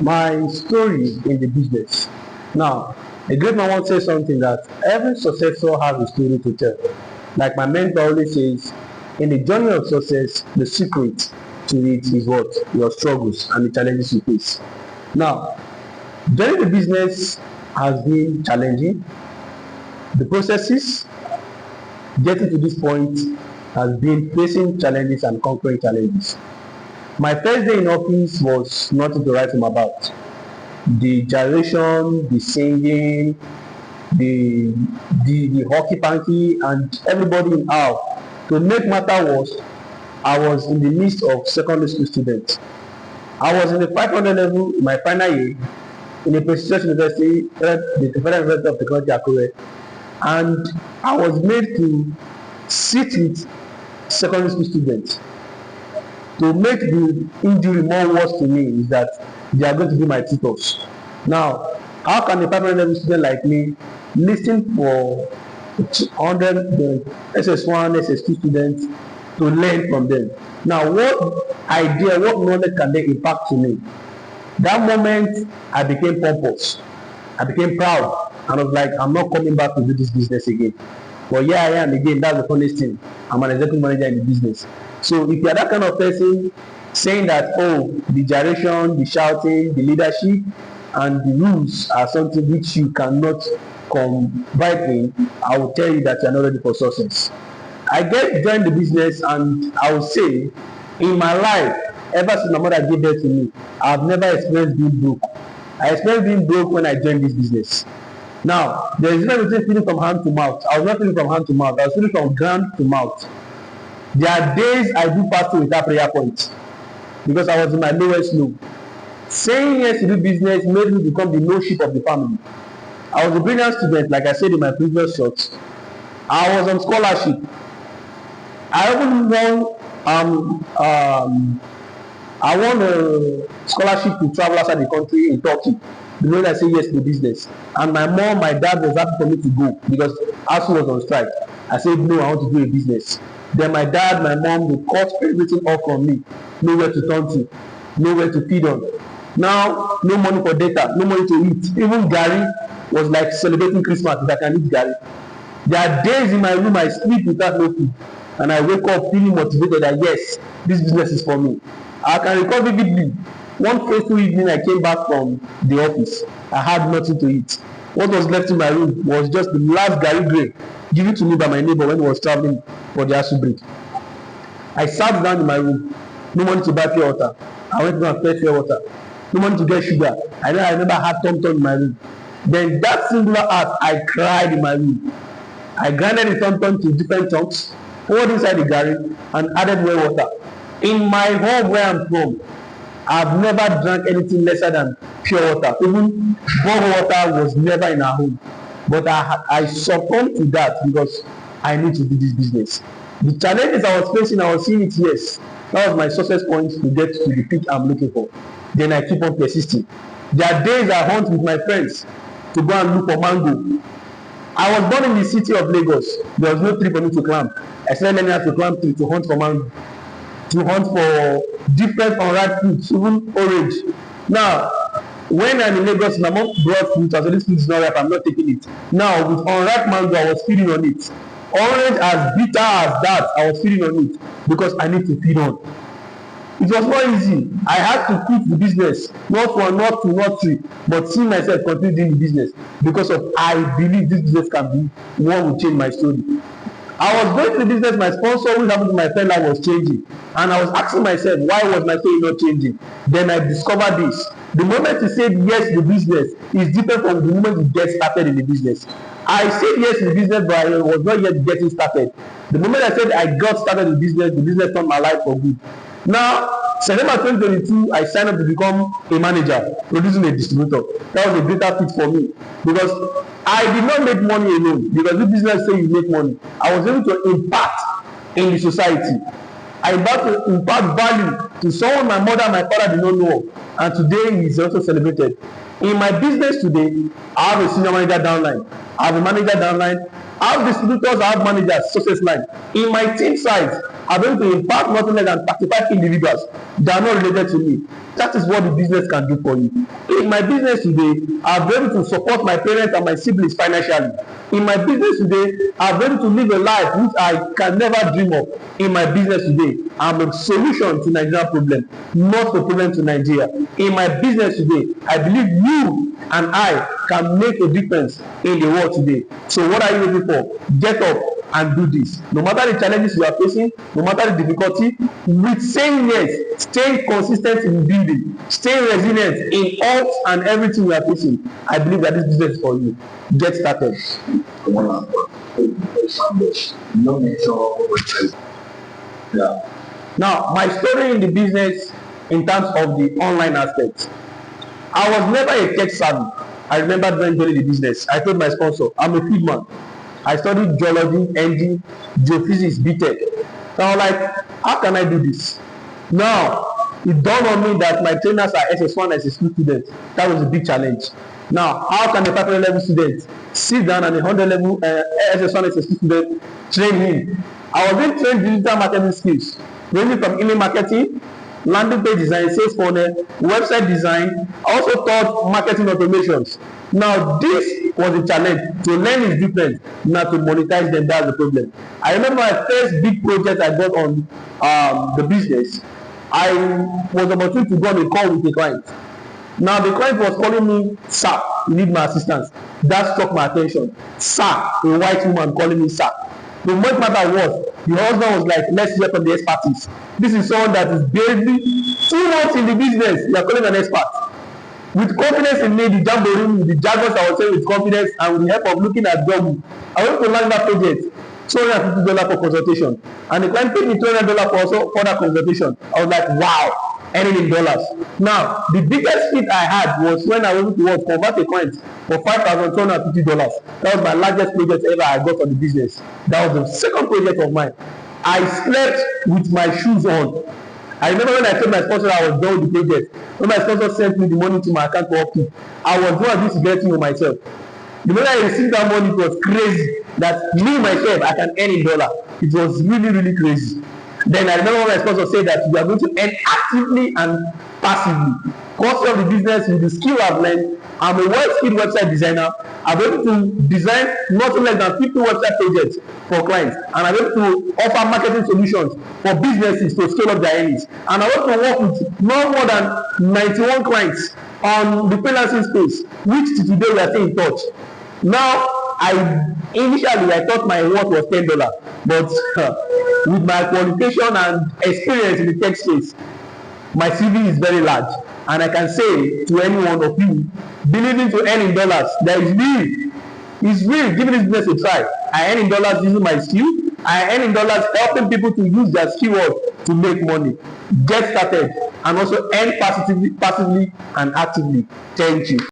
My story in the business. Now, a great man once said something that every successor has a story to tell. Like my mentor always says, in the journey of success, the secret to it is what? Your struggles and the challenges you face. Now, joining the business has been challenging. The processes getting to this point has been facing challenges and conquering challenges. My first day in office was nothing to write home about. The gyration, the singing, the the hockey panky, and everybody in awe. To make matter worse, I was in the midst of secondary school students. I was in the 500 level in my final year in a prestigious university, the Federal University of Technology Akure, and I was made to sit with secondary school students. To make the injury more worse to me is that they are going to be my tutors. Now, how can a 500 level student like me listen for 100 SS1, SS2 students to learn from them? Now, what idea, what knowledge can they impact to me? That moment, I became pompous. I became proud. And I was like, I'm not coming back to do this business again. But yeah, I am again. That's the funniest thing. I'm an executive manager in the business. So if you're that kind of person saying that, oh, the gyration, the shouting, the leadership, and the rules are something which you cannot combine in, I will tell you that you're not ready for success. I get joined the business, and I will say, in my life, ever since my mother gave birth to me, I've never experienced being broke. I experienced being broke when I joined this business. Now, there is no between feeling from hand to mouth. I was not feeling from hand to mouth. I was feeling from ground to mouth. There are days I do fasting without prayer point because I was in my lowest low. Saying yes to do business made me become the no sheep of the family. I was a brilliant student, like I said in my previous shots. I was on scholarship. I even I won a scholarship to travel outside the country in Turkey. The moment I say yes to the business, and my mom, my dad was happy for me to go because ASU was on strike. I said no, I want to do a business. Then my dad, my mom, they cut everything off from me. Nowhere to turn to, nowhere to feed on. Now, no money for data, no money to eat. Even Gary was like celebrating Christmas if I can eat Gary. There are days in my room I sleep without no food, and I wake up feeling motivated that yes, this business is for me. I can recall vividly. One fateful evening I came back from the office. I had nothing to eat. What was left in my room was just the last Gary Gray given to me by my neighbor when he was traveling for the ASU break. I sat down in my room. No money to buy pure water. I went to go and fetch pure water. No money to get sugar. I remember I had tom-tom in my room. Then that singular act, I cried in my room. I grinded the tom-tom to different chunks, poured inside the Gary, and added more water. In my home where I'm from, I've never drank anything lesser than pure water. Even bottled water was never in our home. But I succumbed to that because I need to do this business. The challenges I was facing, I was seeing it, yes. That was my success point to get to the peak I'm looking for. Then I keep on persisting. There are days I hunt with my friends to go and look for mango. I was born in the city of Lagos. There was no tree for me to climb. I started learning how to climb tree to hunt for mango, to hunt for different unripe fruits, even orange. Now, when I'm in Lagos, my mom brought fruit. I said, this fruit is not ripe, I'm not taking it. Now, with unripe mango, I was feeding on it. Orange as bitter as that, I was feeding on it because I need to feed on. It was not easy. I had to quit the business, not one, not two, not three, but see myself continue doing the business because of I believe this business can be one will change my story. I was going to the business, my sponsor, who happened to my friend, life was changing. And I was asking myself, why was my story not changing? Then I discovered this. The moment you said yes to the business is different from the moment you get started in the business. I said yes to the business, but I was not yet getting started. The moment I said I got started in the business turned my life for good. Now, September 2022, I signed up to become a manager, producing a distributor. That was a greater fit for me because I did not make money alone. Because this business say you make money, I was able to impact in the society. I about to impart value to someone my mother and my father did not know, and today he is also celebrated. In my business today, I have a senior manager downline, I have a manager downline, I have distributors, I have managers, success line. In my team size, I'm going to impact nothing less than 35 individuals that are not related to me. That is what the business can do for you. In my business today, I'm able to support my parents and my siblings financially. In my business today, I'm able to live a life which I can never dream of. In my business today, I'm a solution to Nigerian problem, not a problem to Nigeria. In my business today, I believe you and I can make a difference in the world today. So what are you waiting for? Get up and do this. No matter the challenges you are facing, no matter the difficulty, with saying yes, staying consistent in building, staying resilient in all and everything you are facing, I believe that this business is for you. Get started. Yeah. Now, my story in the business in terms of the online aspect. I was never a tech savvy. I remember when joining the business, I told my sponsor, I'm a field man. I studied geology, NG, geophysics, BTech. So I was like, how can I do this? Now, it dawned on me that my trainers are SS1 and SS2 students. That was a big challenge. Now, how can a 500 level student sit down and a 100 level SS1 and SS2 student train him? I was being trained digital marketing skills, ranging from email marketing, landing page design, sales funnel, website design. I also taught marketing automations. Now, this was a challenge. To learn is different. Now, to monetize them, that's the problem. I remember my first big project I got on the business. I was about to go on a call with a client. Now, the client was calling me, sir, you need my assistance. That struck my attention. Sir, a white woman calling me sir. The most matter was, the husband was like, let's hear from the expertise. This is someone that is barely 2 months in the business. You are calling an expert. With confidence in me, the jamboree, the jargons I was saying with confidence, and with the help of looking at Google, I went to land that project, $250 for consultation. And the client paid me $200 for also further consultation. I was like, wow, earning in dollars. Now, the biggest hit I had was when I was able to convert a client for $5,250. That was my largest project ever I got on the business. That was the second project of mine. I slept with my shoes on. I remember when I told my sponsor I was done with the project. When my sponsor sent me the money to my account for upkeep, I was doing this to get to myself. The moment I received that money, it was crazy. That me myself, I can earn in dollar. It was really, really crazy. Then I remember when my sponsor said that we are going to earn actively and passively. Course of the business with the skill I've learned. I'm a well-skilled website designer. I'm able to design not less than 50 website projects for clients, and I'm able to offer marketing solutions for businesses to scale up their earnings. And I want to work with no more than 91 clients on the freelancing space, which today we are still in touch. Now, initially I thought my worth was $10, but with my qualification and experience in the tech space, my CV is very large, and I can say to any one of you, believing to earn in dollars, there is real. It's real. Giving this business a try. I earn in dollars using my skill. I earn in dollars helping people to use their skill to make money. Get started and also earn passively and actively. Thank you.